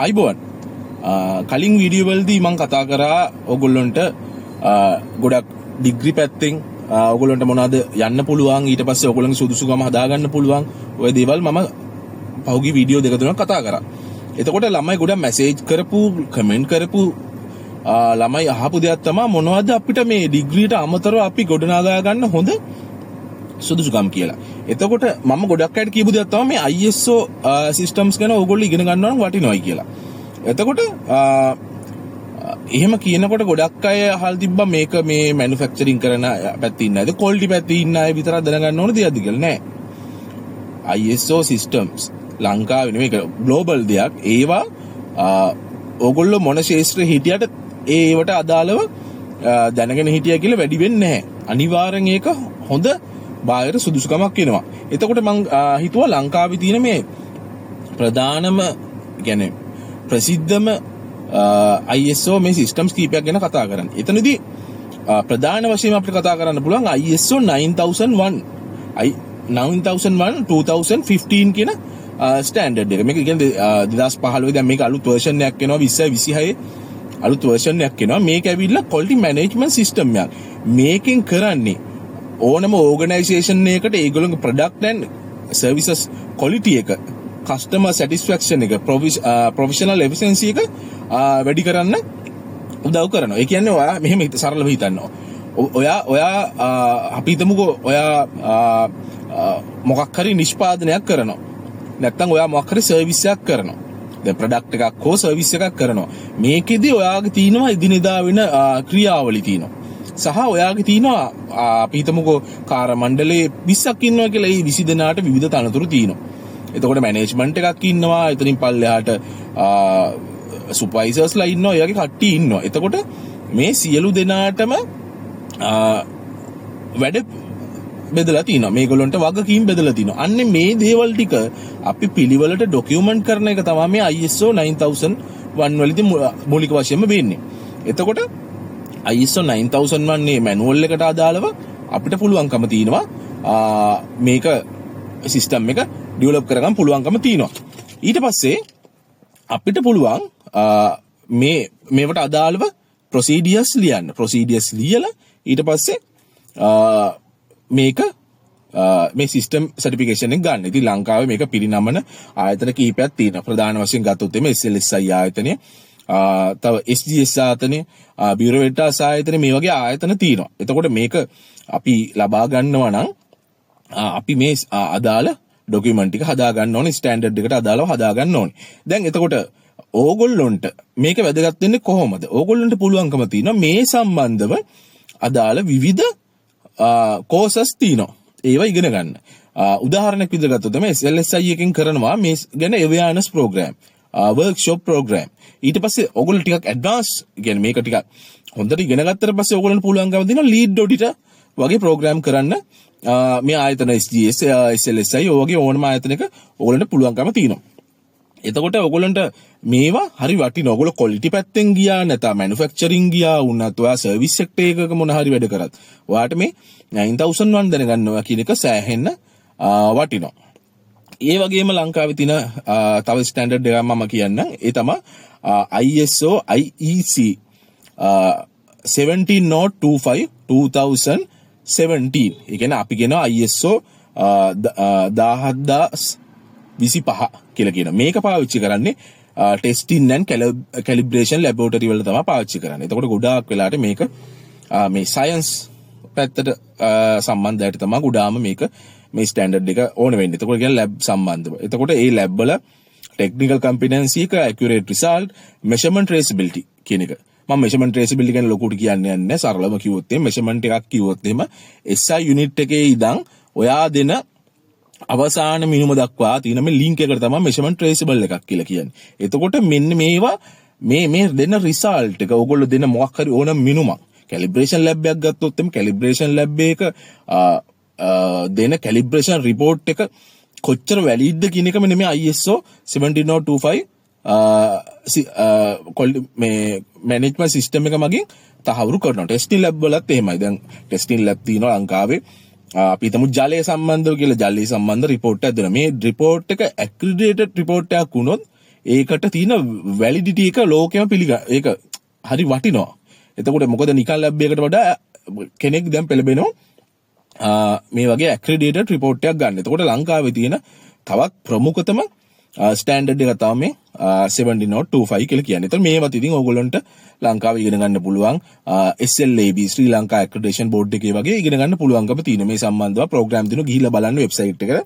අයිබෝන් කලින් වීඩියෝ වලදී මම කතා කරා ඔයගොල්ලන්ට ගොඩක් ඩිග්‍රී පැත්තෙන් ඔයගොල්ලන්ට මොනවද යන්න පුළුවන් ඊට පස්සේ ඔයගොල්ලන්ගේ සුදුසුකම හදාගන්න පුළුවන් ඔය දේවල් මම පහුගිය වීඩියෝ දෙක තුනක් කතා කරා. එතකොට ළමයි ගොඩක් මැසේජ් කරපු කමෙන්ට් කරපු ළමයි අහපු දෙයක් තමයි මොනවද අපිට මේ ඩිග්‍රීට අමතරව අපි ගොඩනගා ගන්න හොඳ සුදුසුකම් කියලා. එතකොට මම ගොඩක් අයට කියපු දෙයක් තමයි මේ ISO systems ගැන ඕගොල්ලෝ ඉගෙන ගන්නවා නම් වටිනවයි කියලා. එතකොට එහෙම කියනකොට ගොඩක් අය අහල් තිබ්බා මේක මේ මැනුෆැක්චරින් කරන පැත්තේ ඉන්න අයද ක්වොලිටි පැත්තේ ඉන්න අය විතරක් දැනගන්න ඕන දෙයක්ද කියලා නෑ. ISO systems ලංකාවේ නෙමෙයි ග්ලෝබල් දෙයක්. ඒවා ඕගොල්ලෝ මොන ශාස්ත්‍රයේ හිටියට ඒවට අදාළව දැනගෙන හිටියා කියලා වැඩි වෙන්නේ නැහැ. අනිවාර්යෙන් ඒක හොඳ බාහිර සුදුසුකමක් වෙනවා. එතකොට මම හිතුවා ලංකාවේ තියෙන මේ ප්‍රධානම කියන්නේ ප්‍රසිද්ධම ISO මේ සිස්ටම්ස් කීපයක් ගැන කතා කරන්න. එතනදී ප්‍රධාන වශයෙන් අපිට කතා කරන්න පුළුවන් ISO 9001 2015 කියන ස්ටෑන්ඩඩ් එක. මේක කියන්නේ 2015 දැන් මේක අලුත් වර්ෂන් එකක් එනවා 2026 අලුත් වර්ෂන් එකක් එනවා. මේක ඇවිල්ලා quality management system එකක්. මේකෙන් කරන්නේ ඕනම ඕගනයිසේෂන් එකකට ඒගොල්ලෝගේ ප්‍රොඩක්ට් and සර්විසස් quality එක, customer satisfaction එක, professional efficiency එක වැඩි කරන්න උදව් කරනවා. ඒ කියන්නේ ඔයා මෙහෙම සරලව හිතන්න. ඔයා අපි හිතමුකෝ ඔයා මොකක් හරි නිෂ්පාදනයක් කරනවා. නැත්තම් ඔයා මොකක් හරි සර්විස් එකක් කරනවා. දැන් ප්‍රොඩක්ට් එකක් හෝ සර්විස් එකක් කරනවා. මේකෙදි ඔයාගේ තියෙනවා එදිනෙදා වෙන ක්‍රියාවලි තියෙනවා. සහ ඔයාගේ තියෙනවා අපි හිතමුකෝ කාර්ය මණ්ඩලයේ 20ක් ඉන්නවා කියලා. ඒ 20 දෙනාට විවිධ තනතුරු තියෙනවා. එතකොට මැනේජ්මන්ට් එකක් ඉන්නවා. එතනින් පල්ලෙහාට සුපර්වයිසර්ස්ලා ඉන්නවා. එයාගේ කට්ටිය ඉන්නවා. එතකොට මේ සියලු දෙනාටම වැඩ බෙදලා තිනවා. මේගොල්ලන්ට වගකීම් බෙදලා තිනවා. අන්නේ මේ දේවල් ටික අපි පිළිවෙලට ડોකියුමන්ට් කරන එක තමයි මේ ISO 9001 වලදී මූලික වශයෙන්ම වෙන්නේ. එතකොට ISO 9001 නේ මැනුවල් එකට අදාළව අපිට පුළුවන්කම තියෙනවා මේක සිස්ටම් එක ඩෙවලොප් කරගන්න පුළුවන්කම තියෙනවා. ඊට පස්සේ අපිට පුළුවන් මේවට අදාළව ප්‍රොසීඩියර්ස් ලියන්න. ප්‍රොසීඩියර්ස් ලියලා ඊට පස්සේ මේක මේ සිස්ටම් සර්ටිෆිකේෂන් එක ගන්න. ඉතින් ලංකාවේ මේක පිරිනමන ආයතන කීපයක් තියෙනවා. ප්‍රධාන වශයෙන් ගත්තොත් එimhe SLSI ආයතනය, තව SGS ආයතනය, බියුරෝ වෙට්ටාස් ආයතනය, මේ වගේ ආයතන තියෙනවා. එතකොට මේක අපි ලබා ගන්නවා නම් අපි මේ අදාළ ડોකියුමන්ට් ටික හදා ගන්න ඕනේ, ස්ටෑන්ඩඩ් එකට අදාළව හදා ගන්න ඕනේ. දැන් එතකොට ඕගොල්ලොන්ට මේක වැදගත් වෙන්නේ කොහොමද? ඕගොල්ලොන්ට පුළුවන්කම තියෙනවා මේ සම්බන්ධව අදාළ විවිධ කෝසස් තියෙනවා. ඒවා ඉගෙන ගන්න. උදාහරණයක් විදිහට ගත්තොත් තමයි SLSI එකෙන් කරනවා මේ ගැන awareness program, workshop program. ඊට පස්සේ ඕගොල්ලෝ ටිකක් ඇඩ්වාන්ස් කියන්නේ මේක ටිකක් හොඳට ඉගෙන ගත්තට පස්සේ ඕගොල්ලන්ට පුළුවන්කම දෙනවා lead auditor වගේ program කරන්න. මේ ආයතන SGS, SLSI වගේ ඕනම ආයතනයක ඕගොල්ලන්ට පුළුවන්කම තියෙනවා. එතකොට ඕගොල්ලන්ට මේවා හරි වටිනවා. ඕගොල්ලෝ ක්වොලිටි පැත්තෙන් ගියා නැත්නම් මැනුෆැක්චරින් ගියා වුණත් ඔයා සර්විස් සෙක්ටර් එකක මොන හරි වැඩ කරත් ඔයාට මේ 9001 දැනගන්නවා කියන එක සෑහෙන්න වටිනවා. ඒ වගේම ලංකාවේ තියෙන තව ස්ටෑන්ඩඩ් එකක් මම කියන්නම්. ඒ තමයි ISO IEC 17025 2017. ඒ කියන්නේ අපි කියනවා ISO 17025 කියලා කියනවා. මේක පාවිච්චි කරන්නේ ටෙස්ටින් and කැලිබ්‍රේෂන් ලැබොරටරි වල තමයි පාවිච්චි කරන්නේ. එතකොට ගොඩාක් වෙලාට මේක මේ සයන්ස් පැත්තට සම්බන්ධයට තමයි ගොඩාම මේක මේ ස්ටෑන්ඩඩ් එක ඕන වෙන්නේ. එතකොට කියන්නේ ලැබ් සම්බන්ධව. එතකොට ඒ ලැබ් වල ටෙක්නිකල් කම්පිටන්සි එක, ඇකියුරේට් රිසල්ට්, මෙෂර්මන්ට් ට්‍රේසබිලිටි කියන එක. මම මෙෂර්මන්ට් ට්‍රේසබිලිටි ගැන ලොකුට කියන්නේ නැහැ. සරලව කිව්වොත් එහෙම මෙෂර්මන්ට් එකක් කිව්වොත් එහෙම SI යුනිට් එකේ ඉඳන් ඔයා දෙන අවසාන මිනුම දක්වා තියෙන මේ ලින්ක් එකට තමයි මෙෂර්මන්ට් ට්‍රේසබල් එකක් කියලා කියන්නේ. එතකොට මෙන්න මේවා මේ දෙන රිසල්ට් එක ඕගොල්ලෝ දෙන මොකක් හරි ඕන මිනුමක්. කැලිබ්‍රේෂන් ලැබ් එකක් ගත්තොත් එimhe කැලිබ්‍රේෂන් ලැබ් එක දෙන කැලිබ්‍රේෂන් රිපෝට් එක කොච්චර වැලිඩ්ද කියන එක මෙන්න මේ ISO 17025 මේ මැනේජ්මන්ට් සිස්ටම් එක මගින් තහවුරු කරනවා. ටෙස්ටිං ලැබ් වලත් එහෙමයි. දැන් ටෙස්ටිං ලැබ් තියෙනවා ලංකාවේ. අපි හිතමු ජලය සම්බන්ධව කියලා ජලය සම්බන්ධ රිපෝට් එකක් දෙනවා. මේ රිපෝට් එක ඇක්‍රිඩේටඩ් රිපෝට් එකක් වුණොත් ඒකට තියෙන වැලිඩිටි එක ලෝකෙම ඒක හරි වටිනවා. එතකොට මොකද නිකන් ලැබ් එකකට වඩා කෙනෙක් දැන් පෙළඹෙනවා මේ වගේ ඇක්‍රෙඩිටඩ් රිපෝට් එකක් ගන්න. එතකොට ලංකාවේ තියෙන තවත් ප්‍රමුඛතම ස්ටෑන්ඩඩ් එක තමයි 17025 කියලා කියන්නේ. එතකොට මේවත් ඉතින් ඕගොල්ලන්ට ලංකාවේ ඉගෙන ගන්න පුළුවන් SLAB ශ්‍රී ලංකා ඇක්‍රෙඩිටේෂන් බෝඩ් එකේ වගේ ඉගෙන ගන්න පුළුවන්කම තියෙන මේ සම්බන්ධව ප්‍රෝග්‍රෑම් දිනු ගිහිල්ලා බලන්න වෙබ්සයිට් එකට.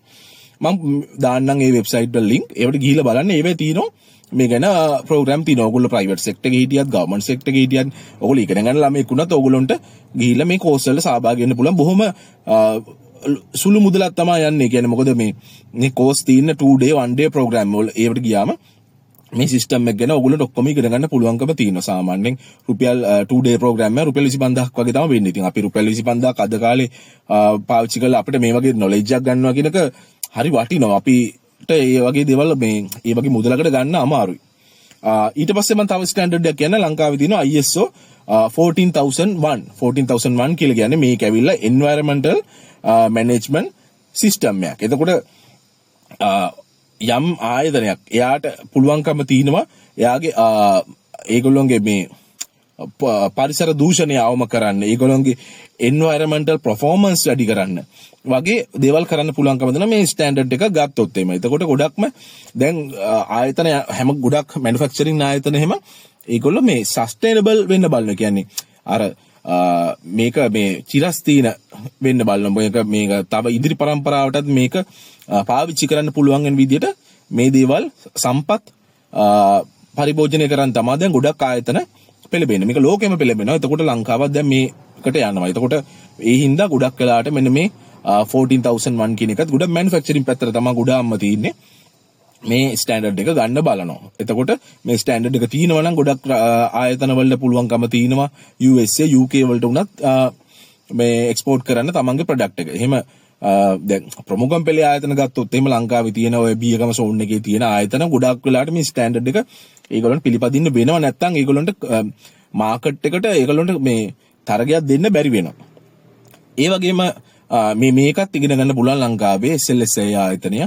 මම දාන්නම් ඒ වෙබ්සයිට් වල ලින්ක්. ඒවට ගිහිල්ලා බලන්න. ඒවේ තියෙනවා මේ ගැන ප්‍රෝග්‍රෑම් තියෙනවා. ඕගොල්ලෝ ප්‍රයිවට් සෙක්ටර් එකේ හිටියත් ගවර්න්මන්ට් සෙක්ටර් එකේ හිටියත් ඕගොල්ලෝ ඉගෙන ගන්න ළමෙක් වුණත් ඕගොල්ලොන්ට ගිහිල්ලා මේ කෝස් වල සහභාගී වෙන්න පුළුවන්. බොහොම සුළු මුදලක් තමයි යන්නේ. කියන්නේ මොකද මේ කෝස් තියෙන 2 day 1 day ප්‍රෝග්‍රෑම් වල ඒවට ගියාම මේ සිස්ටම් එක ගැන ඔයගොල්ලන්ට ඔක්කොම ඉගෙන ගන්න පුළුවන්කම තියෙනවා. සාමාන්‍යයෙන් රුපියල් 2 day ප්‍රෝග්‍රෑම් එක රුපියල් 25000ක් වගේ තමයි වෙන්නේ. ඉතින් අපි රුපියල් 25000ක් අද කාලේ පාවිච්චි කරලා අපිට මේ වගේ නොලෙජ් එකක් ගන්නවා කියනක හරි වටිනවා. අපිට ඒ වගේ දේවල් ඒ වගේ මුදලකට ගන්න අමාරුයි. ඊට පස්සේ මම තව ස්ටෑන්ඩඩ් එකක් කියන්න. ලංකාවේ තියෙනවා ISO 14001 කියලා කියන්නේ මේක ඇවිල්ලා environmental management system එකක්. එතකොට යම් ආයතනයක් එයාට පුළුවන්කම තියෙනවා එයාගේ ඒගොල්ලොන්ගේ මේ පරිසර දූෂණය අවම කරන්න, ඒගොල්ලොන්ගේ environmental performance වැඩි කරන්න වගේ දේවල් කරන්න පුළුවන්කම දෙන මේ ස්ටෑන්ඩඩ් එක ගත්තොත් එimhe. එතකොට ගොඩක්ම දැන් ආයතන හැම ගොඩක් මැනුෆැක්චරින් ආයතන එහෙම ඒගොල්ලෝ මේ සස්ටේනබල් වෙන්න බලන. කියන්නේ අර මේක මේ චිරස්තීන වෙන්න බලන. මේක තව ඉදිරි પરම්පරාවටත් මේක පාවිච්චි කරන්න පුළුවන් වෙන විදිහට මේ දේවල් සම්පත් පරිභෝජනය කරන් තමයි දැන් ගොඩක් ආයතන පෙළඹෙන්නේ. මේක ලෝකෙම පෙළඹෙනවා. එතකොට ලංකාවත් දැන් මේකට යනවා. එතකොට ඒ හින්දා ගොඩක් වෙලාට මෙන්න මේ 14001 කියන එකත් ගොඩක් මැනුෆැක්චරින් පැත්තට තමයි ගොඩාක්ම තියෙන්නේ. මේ ස්ටෑන්ඩඩ් එක ගන්න බලනවා. එතකොට මේ ස්ටෑන්ඩඩ් එක තියෙනවා නම් ගොඩක් ආයතන වලට පුළුවන්කම තියෙනවා USA UK වලට උනත් මේ එක්ස්පෝර්ට් කරන්න තමන්ගේ ප්‍රොඩක්ට් එක. එහෙම දැන් ප්‍රමුඛම් පෙළේ ආයතන ගත්තොත් එහෙම ලංකාවේ තියෙන ඔය බීගම සෝන් එකේ තියෙන ආයතන ගොඩක් වෙලාට මේ ස්ටෑන්ඩඩ් එක ඒගොල්ලන්ට පිළිපදින්න වෙනව. නැත්නම් ඒගොල්ලන්ට මාකට් එකට ඒගොල්ලන්ට මේ තරගයක් දෙන්න බැරි වෙනවා. ඒ වගේම මේකත් ඉගෙන ගන්න පුළුවන් ලංකාවේ SLSI ආයතනය.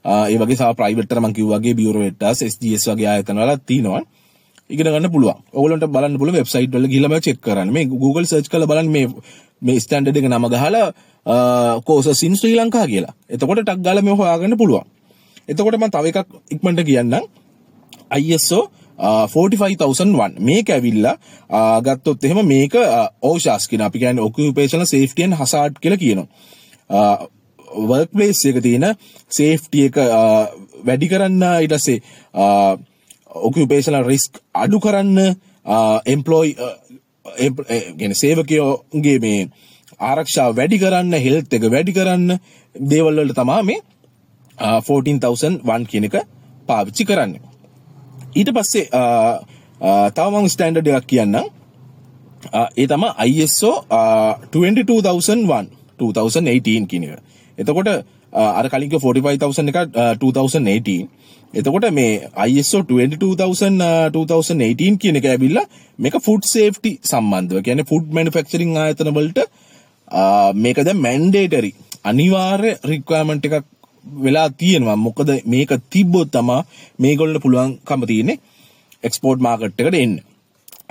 ඒ වගේ සහ ප්‍රයිවට් තර මම කිව්වා වගේ බියුරෝ වෙට්ටාස් SGS වගේ ආයතන වල තියෙනවා. ඉගෙන ගන්න පුළුවන්. ඕගොල්ලන්ට බලන්න පුළුවන් වෙබ්සයිට් වල ගිහලා මේක චෙක් කරන්න. මේ Google search කරලා බලන්න මේ ස්ටෑන්ඩඩ් එක නම ගහලා courses in Sri Lanka කියලා. එතකොට ටක් ගාලා මේක හොයාගන්න පුළුවන්. එතකොට මම තව එකක් ඉක්මනට කියන්නම්. ISO 45001 මේක ඇවිල්ලා ගත්තොත් එහෙම මේක OSHAS කියන අපි කියන්නේ occupational safety and hazard කියලා කියනවා. work place එක තියෙන safety එක වැඩි කරන්න, ඊට පස්සේ occupational risk අඩු කරන්න, employee කියන්නේ සේවකයෝගේ මේ ආරක්ෂාව වැඩි කරන්න, health එක වැඩි කරන්න දේවල් වලට තමයි මේ 14001 කියන එක පාවිච්චි කරන්නේ. ඊට පස්සේ තව මම ස්ටෑන්ඩඩ් එකක් කියන්නම්. ඒ තමයි ISO 22001 2018 කියන එක. එතකොට අර කලින් 45000 එක 2018. එතකොට මේ ISO 22000 2018 කියන එක ඇවිල්ලා මේක ෆුඩ් සේෆ්ටි සම්බන්ධව. කියන්නේ ෆුඩ් මැනුෆැක්චරින් ආයතන වලට මේක දැන් මැන්ඩේටරි අනිවාර්ය රික්වයර්මන්ට් එකක් වෙලා තියෙනවා. මොකද මේක තිබ්බොත් තමයි මේගොල්ලෝ පුළුවන්කම තියෙන්නේ එක්ස්පෝර්ට් මාකට් එකට එන්න.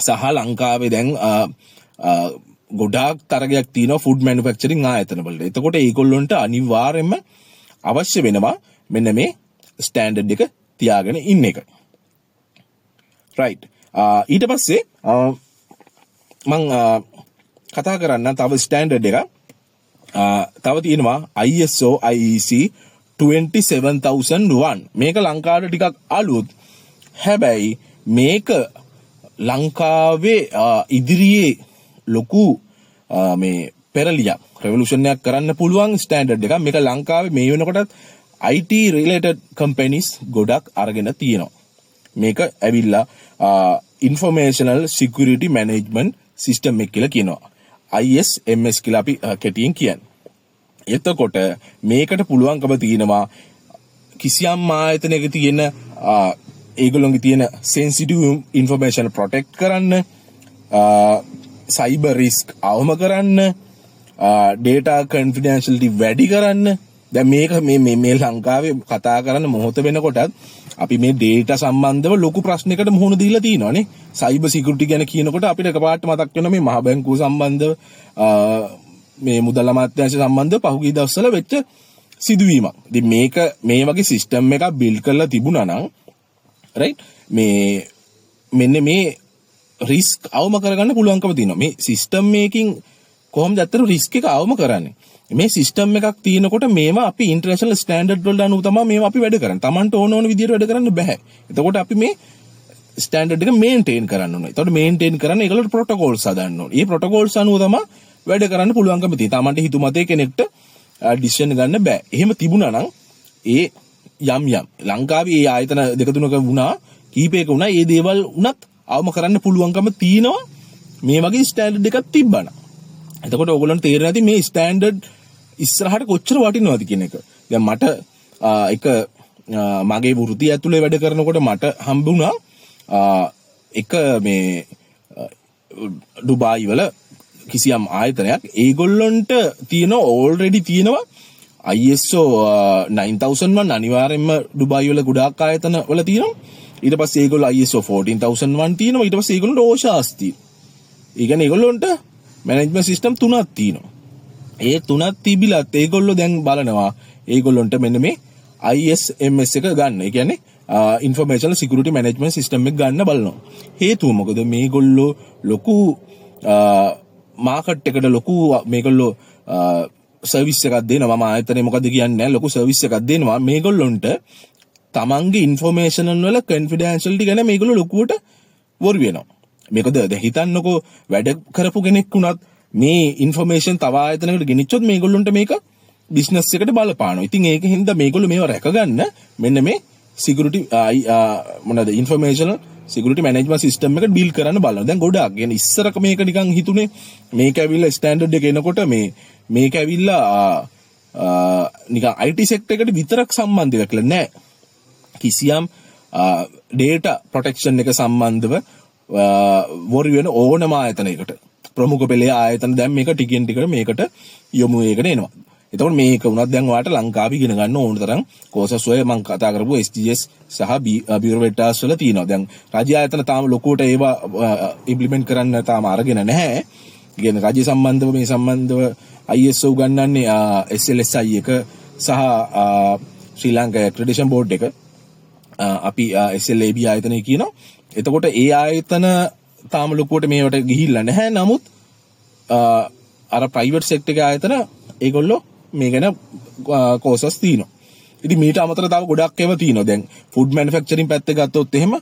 සහ ලංකාවේ දැන් ගොඩාක් තරගයක් තියෙනවා ෆුඩ් මැනුෆැක්චරින් ආයතන වලට. එතකොට ඒගොල්ලොන්ට අනිවාර්යයෙන්ම අවශ්‍ය වෙනවා මෙන්න මේ ස්ටෑන්ඩඩ් එක තියාගෙන ඉන්න එක. රයිට්. ඊට පස්සේ මම කතා කරන්න තව ස්ටෑන්ඩඩ් එක තව තියෙනවා ISO IEC 27001. මේක ලංකාවට ටිකක් අලුත්. හැබැයි මේක ලංකාවේ ඉදිරියේ ලොකු මේ පෙරලියක් රෙවොලුෂන් එකක් කරන්න පුළුවන් ස්ටෑන්ඩඩ් එකක්. මේක ලංකාවේ මේ වෙනකොටත් IT related companies ගොඩක් අරගෙන තියෙනවා. මේක ඇවිල්ලා informational security management system එක කියලා කියනවා. ISMS කියලා අපි කෙටියෙන් කියන්නේ. එතකොට මේකට පුළුවන්කම තියෙනවා කිසියම් ආයතනයක තියෙන ඒගොල්ලෝගේ තියෙන sensitive information protect කරන්න, cyber risk අවම කරන්න, data confidentiality වැඩි කරන්න. දැන් මේක මේ ලංකාවේ කතා කරන මොහොත වෙනකොටත් අපි මේ data සම්බන්ධව ලොකු ප්‍රශ්නයකට මුහුණ දීලා තියෙනවානේ. cyber security ගැන කියනකොට අපිට එකපාරට මතක් වෙනවා මේ මහ බැංකුව සම්බන්ධව මේ මුදල් අමාත්‍යාංශ සම්බන්ධව පහුගිය දවස්වල වෙච්ච සිදුවීමක්. ඉතින් මේ වගේ සිස්ටම් එකක් බිල්ඩ් කරලා තිබුණා නම් රයිට් මෙන්න මේ රිස්ක් අවම කරගන්න පුළුවන්කම තියෙනවා. මේ සිස්ටම් මේකින් කොහොමද අතර රිස්ක් එක අවම කරන්නේ? මේ සිස්ටම් එකක් තියෙනකොට මේවා අපි ඉන්ටර්නැෂනල් ස්ටෑන්ඩඩ් වලට අනුව තමයි මේවා අපි වැඩ කරන්නේ. Tamanට ඕන විදියට වැඩ කරන්න බෑ. එතකොට අපි මේ ස්ටෑන්ඩඩ් එක මේන්ටේන් කරන්න ඕනේ. එතකොට මේන්ටේන් කරන්න ඒගොල්ලෝ ප්‍රොටෝකෝල්ස් හදන්න ඕනේ. මේ ප්‍රොටෝකෝල්ස් අනුව තමයි වැඩ කරන්න පුළුවන්කම තියෙන්නේ. Tamanට හිතුමතේ කෙනෙක්ට ඩිසිෂන් ගන්න බෑ. එහෙම තිබුණා නම් ඒ යම් ලංකාවේ ඒ ආයතන දෙක තුනක වුණා කීපයක වුණා ඒ දේවල් උනත් අවම කරන්න පුළුවන්කම තියෙනවා මේ වගේ ස්ටෑන්ඩඩ් එකක් තිබ්බනම්. එතකොට ඕගොල්ලන්ට තේරෙන්නේ නැති මේ ස්ටෑන්ඩඩ් ඉස්සරහට කොච්චර වටිනවද කියන එක. දැන් මට එක මගේ වෘත්තිය ඇතුලේ වැඩ කරනකොට මට හම්බුණා එක මේ ඩුබායි වල කිසියම් ආයතනයක් ඒගොල්ලොන්ට තියෙන ඕල්රෙඩි තියෙනවා ISO 9001 අනිවාර්යෙන්ම ඩුබායි වල ගොඩාක් ආයතන වල තියෙනවා. ඊට පස්සේ ඒගොල්ලෝ ISO 14001 තියෙනවා. ඊට පස්සේ ඒගොල්ලොන්ට OSHAs තියෙනවා. ඒ කියන්නේ ඒගොල්ලොන්ට මැනේජ්මන්ට් සිස්ටම් 3ක් තියෙනවා. ඒ 3ක් තිබිලත් ඒගොල්ලෝ දැන් බලනවා ඒගොල්ලොන්ට මෙන්න මේ ISMS එක ගන්න. ඒ කියන්නේ ඉන්ෆර්මේෂන් සිකියුරිටි මැනේජ්මන්ට් සිස්ටම් එක ගන්න බලනවා. හේතුව මොකද මේගොල්ලෝ ලොකු මාකට් එකට ලොකු මේගොල්ලෝ සර්විස් එකක් දෙනවා. මම ආයතනේ මොකද කියන්නේ ලොකු සර්විස් එකක් දෙනවා. මේගොල්ලොන්ට තමන්ගේ ඉන්ෆර්මේෂන් වල කොන්ෆිඩෙන්ෂියලිටි ගැන මේගොල්ලෝ ලොකුවට වොරි වෙනවා. මේකද දැන් හිතන්නකෝ වැඩ කරපු කෙනෙක් වුණත් මේ ඉන්ෆර්මේෂන් තව ආයතනයකට ගෙනිච්චොත් මේගොල්ලොන්ට මේක බිස්නස් එකට බලපානවා. ඉතින් ඒකෙන් හින්දා මේගොල්ලෝ මේව රැකගන්න මෙන්න මේ සිකියුරිටි මොනවාද ඉන්ෆර්මේෂන් සිකියුරිටි මැනේජ්මන්ට් සිස්ටම් එක බිල්ඩ් කරන්න බලනවා. දැන් ගොඩක් يعني ඉස්සරක මේක නිකන් හිතුනේ මේක ඇවිල්ලා ස්ටෑන්ඩඩ් එක එනකොට මේක ඇවිල්ලා නිකන් IT සෙක්ටර් එකට විතරක් සම්බන්ධ වෙලා නෑ. කිසියම් data protection එක සම්බන්ධව වොරි වෙන ඕනම ආයතනයකට ප්‍රමුඛ පෙළේ ආයතන දැන් මේක ටිකෙන් ටිකට මේකට යොමු වෙගෙන එනවා. එතකොට මේක වුණත් දැන් ඔයාලට ලංකාවේ ඉගෙන ගන්න ඕන තරම් කෝසස් ඔය මම කතා කරපු SGS සහ Bureau Veritas වල තියෙනවා. දැන් රාජ්‍ය ආයතන තාම ලොකුවට ඒවා ඉම්ප්ලිමන්ට් කරන්න තාම අරගෙන නැහැ. කියන්නේ රාජ්‍ය සම්බන්ධව මේ සම්බන්ධව ISO උගන්වන්නේ SLSI එක සහ ශ්‍රී ලංකා ඇක්‍රඩිටේෂන් බෝඩ් එක අපි SLAB ආයතනය කියනවා. එතකොට ඒ ආයතන තාම ලොකුවට මේවට ගිහිල්ලා නැහැ. නමුත් අර ප්‍රයිවට් සෙක්ටර් එකේ ආයතන ඒගොල්ලෝ මේ ගැන කෝසස් තියෙනවා. ඉතින් මීට අමතරව තව ගොඩක් ඒවා තියෙනවා. දැන් ෆුඩ් මැනුෆැක්චරින් පැත්ත ගත්තොත් එහෙම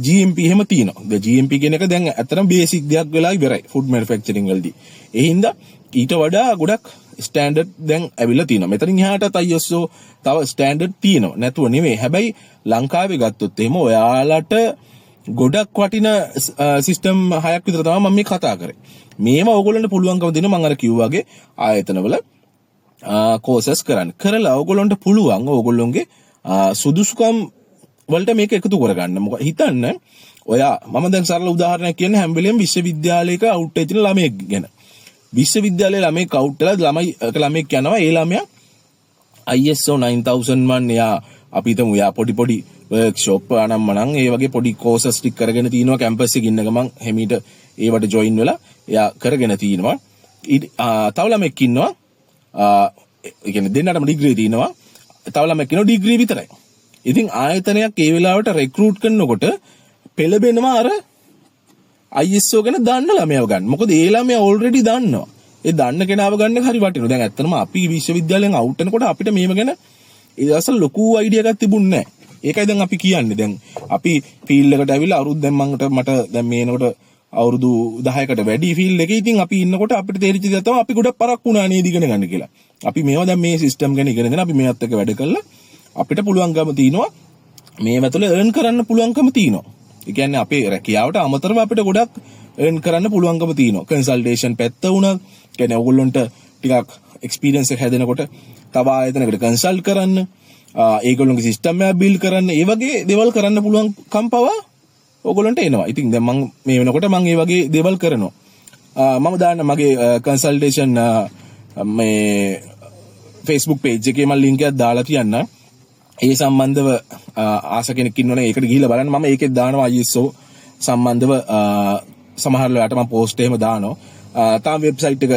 GMP එහෙම තියෙනවා. දැන් GMP කියන එක දැන් ඇත්තටම බේසික් දෙයක් වෙලා ඉවරයි ෆුඩ් මැනුෆැක්චරින් වලදී. ඒ හින්දා ඊට වඩා ගොඩක් ස්ටෑන්ඩඩ් දැන් ඇවිල්ලා තියෙනවා. මෙතනින් එහාටත් ISO තව ස්ටෑන්ඩඩ් තියෙනවා. නැතුව නෙමෙයි. හැබැයි ලංකාවේ ගත්තොත් එහෙම ඔයාලට ගොඩක් වටින සිස්ටම් 6ක් විතර තමයි මම මේ කතා කරේ. මේවා ඕගොල්ලන්ට පුළුවන්කම දෙන මම අර කිව්වා වගේ ආයතනවල කෝසස් කරන්න. කරලා ඕගොල්ලන්ට පුළුවන් ඕගොල්ලොන්ගේ සුදුසුකම් වලට මේක එකතු කරගන්න. මොකද හිතන්න ඔයා මම දැන් සරල උදාහරණයක් කියන්නේ හැම වෙලෙම විශ්වවිද්‍යාලයක අවුට් වෙච්ච ළමයෙක් ගැන. විශ්වවිද්‍යාලයේ ළමයෙක් අවුට් වෙලා ළමයෙක් යනවා. ඒ ළමයා ISO 9001 එයා අපි හිතමු එයා පොඩි වර්ක්ෂොප් අනම්මනම් ඒ වගේ පොඩි කෝසස් ටික කරගෙන තිනවා කැම්පස් එකේ ඉන්න ගමන් හැමීට ඒවට ජොයින් වෙලා එයා කරගෙන තිනවා. තව ළමෙක් ඉන්නවා ඒ කියන්නේ දෙන්නටම ඩිග්‍රී තියෙනවා. තව ළමෙක් ඉන්නවා ඩිග්‍රී විතරයි. ඉතින් ආයතනයක් ඒ වෙලාවට රෙක්රූට් කරනකොට පෙළඹෙනවා අර ISO ගැන දන්න ළමයව ගන්න. මොකද ඒ ළමයා ඕල්රෙඩි දන්නවා. ඒ දන්න කෙනාව ගන්න හරි වටිනවා. දැන් ඇත්තටම අපි විශ්වවිද්‍යාලයෙන් අවුට් වෙනකොට අපිට මේව ගැන ඒ දවස්වල ලොකු අයිඩියා එකක් තිබුණේ නැහැ. ඒකයි දැන් අපි කියන්නේ. දැන් අපි ෆීල්ඩ් එකට ඇවිල්ලා අවුරුදු දැන් මට දැන් මේනකොට අවුරුදු 10කට වැඩි ෆීල්ඩ් එකේ ඉතින් අපි ඉන්නකොට අපිට තේරිච්ච දේ තමයි අපි ගොඩක් පරක් වුණා නේද ඉගෙන ගන්න කියලා. අපි මේවා දැන් මේ සිස්ටම් ගැන ඉගෙනගෙන අපි මේවත් එක්ක වැඩ කළා. අපිට පුළුවන්කම තියෙනවා මේව තුළ earn කරන්න පුළුවන්කම තියෙනවා. ඒ කියන්නේ අපේ රැකියාවට අමතරව අපිට ගොඩක් earn කරන්න පුළුවන්කම තියෙනවා. කන්සල්ටේෂන් පැත්ත වුණත් කියන්නේ ඕගොල්ලොන්ට ටිකක් එක්ස්පීරියන්ස් එක හැදෙනකොට තව ආයතනයකට කන්සල්ට් කරන්න ඒගොල්ලොන්ගේ සිස්ටම් එක බිල්ඩ් කරන්න ඒ වගේ දේවල් කරන්න පුළුවන් කම්පවා ඕගොල්ලන්ට එනවා. ඉතින් දැන් මම මේ වෙනකොට මම ඒ වගේ දේවල් කරනවා. මම දාන්න මගේ කන්සල්ටේෂන් මේ Facebook page එකේ මම link එකක් දාලා තියන්න. ඒ සම්බන්ධව ආස කෙනෙක් ඉන්නවනේ ඒකට ගිහිල්ලා බලන්න. මම ඒකෙත් දානවා ISO සම්බන්ධව සමහර වෙලාවට මම පෝස්ට් එහෙම දානවා. තාම වෙබ්සයිට් එක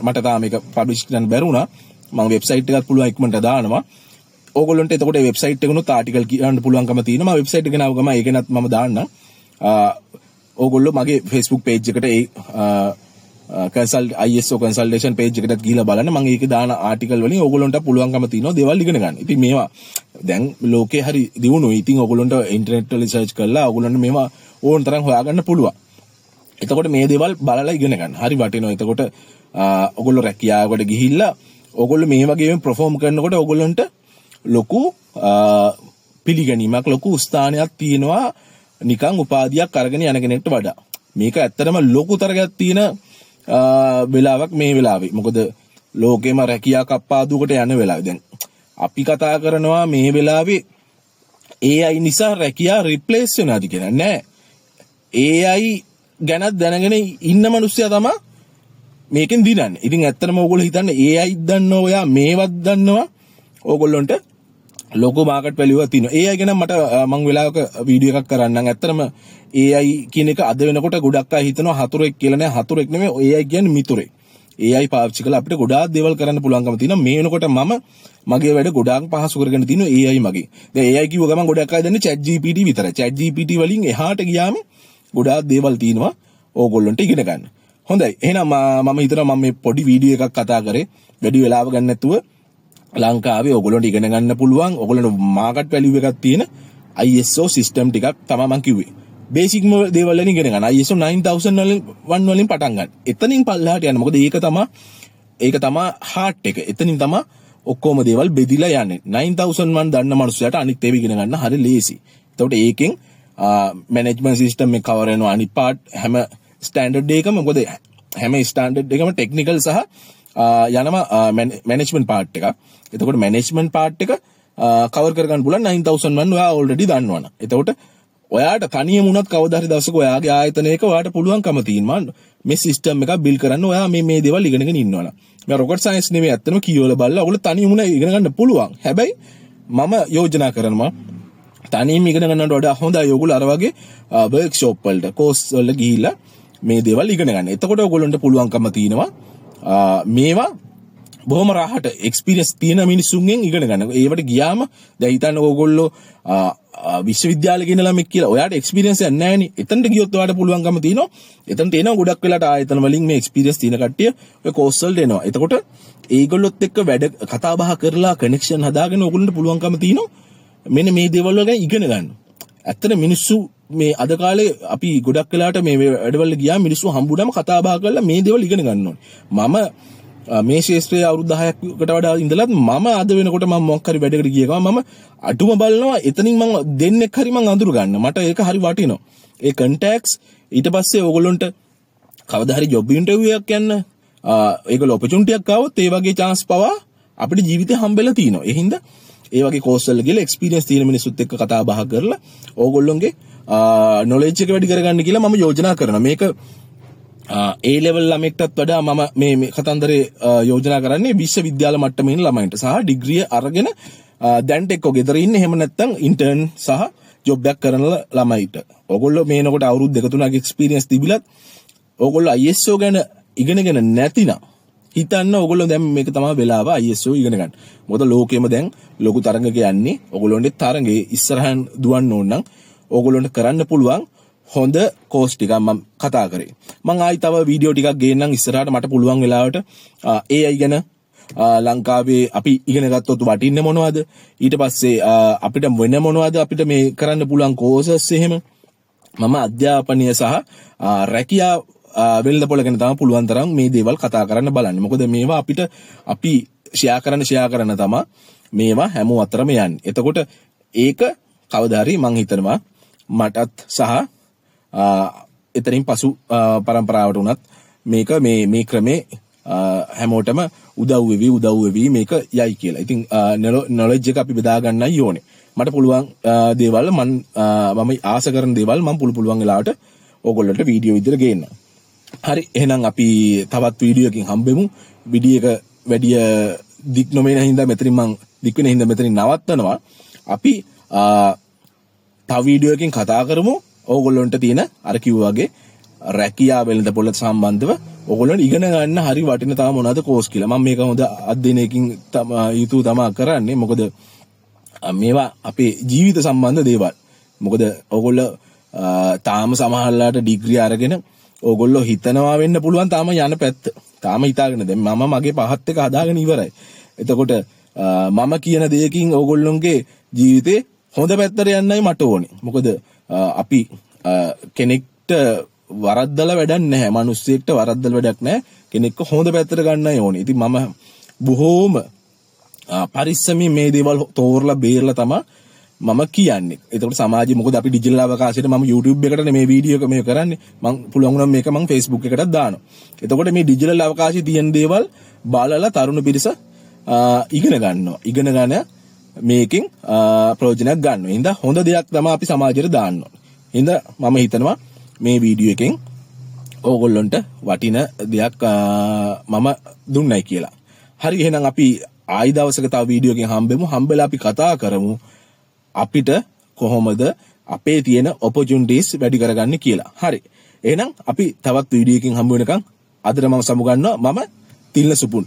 මට තාම මේක පබ්ලිෂ් කරන්න බැරුණා. මම වෙබ්සයිට් එකත් පුළුවන් ඉක්මනට දානවා. ඕගොල්ලන්ට එතකොට වෙබ්සයිට් එකනොත් ආටිකල් කියන්න පුළුවන්කම තියෙනවා. මම වෙබ්සයිට් එක ගෙනාව ගම ඒකෙනත් මම දාන්නම්. ඕගොල්ලෝ මගේ Facebook page එකට ඒ ISO consultation page එකටත් ගිහිල්ලා බලන්න. මම ඒකේ දාන ආටිකල් වලින් ඕගොල්ලන්ට පුළුවන්කම තියෙනවා දේවල් ඉගෙන ගන්න. ඉතින් මේවා දැන් ලෝකේ හරි දියුණුයි. ඉතින් ඕගොල්ලන්ට ඉන්ටර්නෙට් වල සර්ච් කරලා ඕගොල්ලන්ට මේවා ඕන තරම් හොයාගන්න පුළුවන්. එතකොට මේ දේවල් බලලා ඉගෙන ගන්න. හරි වටිනවා. එතකොට ඕගොල්ලෝ රැකියාවකට ගිහිල්ලා ඕගොල්ලෝ මේ වගේම perform කරනකොට ඕගොල්ලන්ට ලොකු පිළිගැනීමක් ලොකු ස්ථානයක් තියෙනවා නිකන් උපාධියක් අරගෙන යන කෙනෙක්ට වඩා. මේක ඇත්තටම ලොකු තරගයක් තියෙන වෙලාවක් මේ වෙලාවේ. මොකද ලෝකෙම රැකියා කප්පාදුවකට යන වෙලාවේ. දැන් අපි කතා කරනවා මේ වෙලාවේ AI නිසා රැකියා රිප්ලේස් වෙනවාද කියලා. නෑ. AI ගැන දැනගෙන ඉන්න මිනිස්සයා තමයි මේකෙන් දිනන්නේ. ඉතින් ඇත්තටම ඕගොල්ලෝ හිතන්නේ AI දන්නවා ඔයා මේවත් දන්නවා. ඕගොල්ලොන්ට ලොකු මාකට් වැලියු එකක් තියෙනවා. AI ගැන මට මම වෙලාවක වීඩියෝ එකක් කරන්නම්. ඇත්තටම AI කියන එක අද වෙනකොට ගොඩක් අය හිතනවා හතුරෙක් කියලා. නෑ, හතුරෙක් නෙමෙයි. AI කියන්නේ මිතුරෙක්. AI පාවිච්චි කරලා අපිට ගොඩාක් දේවල් කරන්න පුළුවන්කම තියෙනවා. මේ වෙනකොට මම මගේ වැඩ ගොඩාක් පහසු කරගෙන තියෙනවා AI මගේ. දැන් AI කිව්ව ගමන් ගොඩක් අය දන්නේ ChatGPT විතරයි. ChatGPT වලින් එහාට ගියාම ගොඩාක් දේවල් තියෙනවා ඕගොල්ලන්ට ඉගෙන ගන්න. හොඳයි. එහෙනම් මම හිතනවා මම මේ පොඩි වීඩියෝ එකක් කතා කරේ. වැඩි වෙලාව ගන්න නැතුව ලංකාවේ ඕගොල්ලොන්ට ඉගෙන ගන්න පුළුවන් ඕගොල්ලොන්ට මාකට් වැලියු එකක් තියෙන ISO සිස්ටම් ටිකක් තමයි මම කිව්වේ. බේසික් දේවල් වලින් ඉගෙන ගන්න. ISO 9001 වලින් පටන් ගන්න. එතනින් පල්ලෙහාට යන්න. මොකද ඒක තමයි හાર્ට් එක. එතනින් තමයි ඔක්කොම දේවල් බෙදිලා යන්නේ. 9001 දන්න මනුස්සයාට අනිත් ඒවා ඉගෙන ගන්න හරිය ලේසි. එතකොට ඒකෙන් මැනේජ්මන්ට් සිස්ටම් එක කවර් වෙනවා. අනිත් පාර්ට් හැම ස්ටෑන්ඩඩ් එකම මොකද හැම ස්ටෑන්ඩඩ් එකම ටෙක්නිකල් සහ යනවා මැනේජ්මන්ට් පාර්ට් එක. එතකොට මැනේජ්මන්ට් පාර්ට් එක කවර් කරගන්න පුළුවන් 9001 ඔයා ඔල්රෙඩි දන්නවනම්. එතකොට ඔයාට තනියම වුණත් කවදා හරි දවසක ඔයාගේ ආයතනයක ඔයාට පුළුවන්කම තියෙනවා මේ සිස්ටම් එක බිල්ඩ් කරන්න. ඔයා මේ දේවල් ඉගෙනගෙන ඉන්නවනම්. මේ රොකට් සයන්ස් නෙමෙයි ඇත්තටම කීවල බලලා ඔයගොල්ලෝ තනියම වුණා ඉගෙන ගන්න පුළුවන්. හැබැයි මම යෝජනා කරනවා තනියම ඉගෙන ගන්නවට වඩා හොඳයි ඔයගොල්ලෝ අර වගේ වර්ක්ෂොප් වලට කෝස් වලට ගිහිල්ලා මේ දේවල් ඉගෙන ගන්න. එතකොට ඔයගොල්ලන්ට පුළුවන්කම තියෙනවා මේවා බොහොම රහට එක්ස්පීරියන්ස් තියෙන මිනිස්සුන්ගෙන් ඉගෙන ගන්න. ඒවට ගියාම දැන් හිතන්න ඕගොල්ලෝ විශ්වවිද්‍යාලේ ගෙන ළමෙක් කියලා ඔයාට එක්ස්පීරියන්ස් එකක් නැහැ නේ. එතනට ගියොත් ඔයාට පුළුවන්කම තියෙනවා. එතනට එනවා ගොඩක් වෙලාට ආයතන වලින් මේ එක්ස්පීරියන්ස් තියෙන කට්ටිය ඔය කෝස් වලට එනවා. එතකොට ඒගොල්ලොත් එක්ක වැඩ කතා බහ කරලා කනෙක්ෂන් හදාගෙන ඕගොල්ලන්ට පුළුවන්කම තියෙනවා මෙන්න මේ දේවල් වල ඉගෙන ගන්න. ඇත්තට මිනිස්සු මේ අද කාලේ අපි ගොඩක් වෙලාට මේ වැඩවල ගියා මිනිස්සු හම්බුනම කතා බහ කරලා මේ දේවල් ඉගෙන ගන්න ඕනේ. මම මේ ශාස්ත්‍රයේ අවුරුදු 10කට වඩා ඉඳලත් මම අද වෙනකොට මම මොකක් හරි වැඩකට ගිය ගමන් මම අඩුම බලනවා එතනින් මම දෙන්නෙක් හරි මම අඳුර ගන්න. මට ඒක හරි වටිනවා. ඒ කන්ටැක්ට්ස් ඊට පස්සේ ඕගොල්ලන්ට කවදා හරි ජොබ් ඉන්ටර්විව් එකක් යන්න ඒගොල්ලෝ ඔපචුනිටි එකක් ආවොත් ඒ වගේ chance පවා අපිට ජීවිතේ හම්බෙලා තියෙනවා. ඒ හින්දා ඒ වගේ කෝස් වල ගිහලා එක්ස්පීරියන්ස් තියෙන මිනිස්සුත් එක්ක කතා බහ කරලා ඕගොල්ලොන්ගේ නොලෙජ් එක වැඩි කරගන්න කියලා මම යෝජනා කරනවා. මේක A level ළමෙක්ටත් වඩා මම මේ කතන්දරේ යෝජනා කරන්නේ විශ්වවිද්‍යාල මට්ටමේ ඉන්න ළමයින්ට සහ ඩිග්‍රිය අරගෙන දැන් එක්ක ගෙදර ඉන්න එහෙම නැත්නම් ඉන්ටර්න් සහ ජොබ් එකක් කරන ළමයිට. ඕගොල්ලෝ මේනකොට අවුරුදු 2-3ක එක්ස්පීරියන්ස් තිබිලත් ඕගොල්ලෝ ISO ගැන ඉගෙනගෙන නැතිනම් හිතන්න ඕගොල්ලෝ දැන් මේක තමයි වෙලාව ISO ඉගෙන ගන්න. මොකද ලෝකෙම දැන් ලොකු තරඟක යන්නේ. ඕගොල්ලොන්ගේ තරඟේ ඉස්සරහන් දුවන්න ඕන නම් ඕගොල්ලොන්ට කරන්න පුළුවන් හොඳ කෝස් ටිකක් මම කතා කරේ. මම ආයි තව වීඩියෝ ටිකක් ගේන්නම් ඉස්සරහට මට පුළුවන් වෙලාවට AI ගැන ලංකාවේ අපි ඉගෙන ගත්තොත් වටින්නේ මොනවද? ඊට පස්සේ අපිට වෙන මොනවද අපිට මේ කරන්න පුළුවන් කෝසස් එහෙම මම අධ්‍යාපනය සහ රැකියා වෙළඳපොළ ගැන තමයි පුළුවන් තරම් මේ දේවල් කතා කරන්න බලන්නේ. මොකද මේවා අපි ෂෙයා කරන තමයි මේවා හැමෝම අතරම යන්නේ. එතකොට ඒක කවදා හරි මම හිතනවා මටත් සහ එතනින් පසු පරම්පරාවට උනත් මේක මේ ක්‍රමේ හැමෝටම උදව් වෙවි මේක යයි කියලා. ඉතින් නොලෙජ් එක අපි බෙදා ගන්නයි ඕනේ. මට පුළුවන් දේවල් මම ආස කරන දේවල් මම පුළුවන් වෙලාවට ඕගොල්ලන්ට වීඩියෝ විදිහට ගේන්න. හරි එහෙනම් අපි තවත් වීඩියෝ එකකින් හම්බෙමු. වීඩියෝ එක වැඩි දික් නොවෙන හින්දා මෙතනින් මං දික් වෙන හින්දා මෙතනින් නවත්තනවා. අපි තව වීඩියෝ එකකින් කතා කරමු ඕගොල්ලන්ට තියෙන අර කිව්වා වගේ රැකියාව වෙළඳපොළ සම්බන්ධව ඕගොල්ලන්ට ඉගෙන ගන්න හරි වටින තව මොනවද කෝස් කියලා. මම මේක හොඳ අධ්‍යයනයකින් යුතුව තමයි කරන්නේ. මොකද මේවා අපේ ජීවිත සම්බන්ධ දේවල්. මොකද ඕගොල්ලෝ තාම සමහරලාට ඩිග්‍රී අරගෙන ඕගොල්ලෝ හිතනවා වෙන්න පුළුවන් තාම යන පැත්ත. තාම හිතාගෙන දැන් මම මගේ පහත් එක හදාගෙන ඉවරයි. එතකොට මම කියන දෙයකින් ඕගොල්ලොන්ගේ ජීවිතේ හොඳ පැත්තට යන්නයි මට ඕනේ. මොකද අපි කෙනෙක්ට වරද්දලා වැඩක් නැහැ. මිනිස්සෙක්ට වරද්දලා වැඩක් නැහැ. කෙනෙක්ව හොඳ පැත්තට ගන්නයි ඕනේ. ඉතින් මම බොහෝම පරිස්සමින් මේ දේවල් තෝරලා බේරලා තමයි මම කියන්නේ. ඒකට සමාජයේ මොකද අපි ඩිජිටල් අවකාශයට මම YouTube එකට මේ වීඩියෝ එක මේ කරන්නේ. මම පුළුවන් වුණා මේක මම Facebook එකටත් දානවා. එතකොට මේ ඩිජිටල් අවකාශයේ තියෙන දේවල් බලලා තරුණ පිරිස ඉගෙන ගන්නවා. ඉගෙන ගන්න මේකෙන් ප්‍රයෝජනයක් ගන්නවා. හින්දා හොඳ දෙයක් තමයි අපි සමාජයට දාන්න ඕනේ. හින්දා මම හිතනවා මේ වීඩියෝ එකෙන් ඕගොල්ලන්ට වටින දෙයක් මම දුන්නයි කියලා. හරි එහෙනම් අපි ආයි දවසක තව වීඩියෝ එකකින් හම්බෙමු. හම්බෙලා අපි කතා කරමු අපිට කොහොමද අපේ තියෙන opportunities වැඩි කරගන්නේ කියලා. හරි. එහෙනම් අපි තවත් වීඩියෝ එකකින් හම්බ වෙනකන් අදට මම සමු ගන්නවා. මම තිල්න සුපුන්.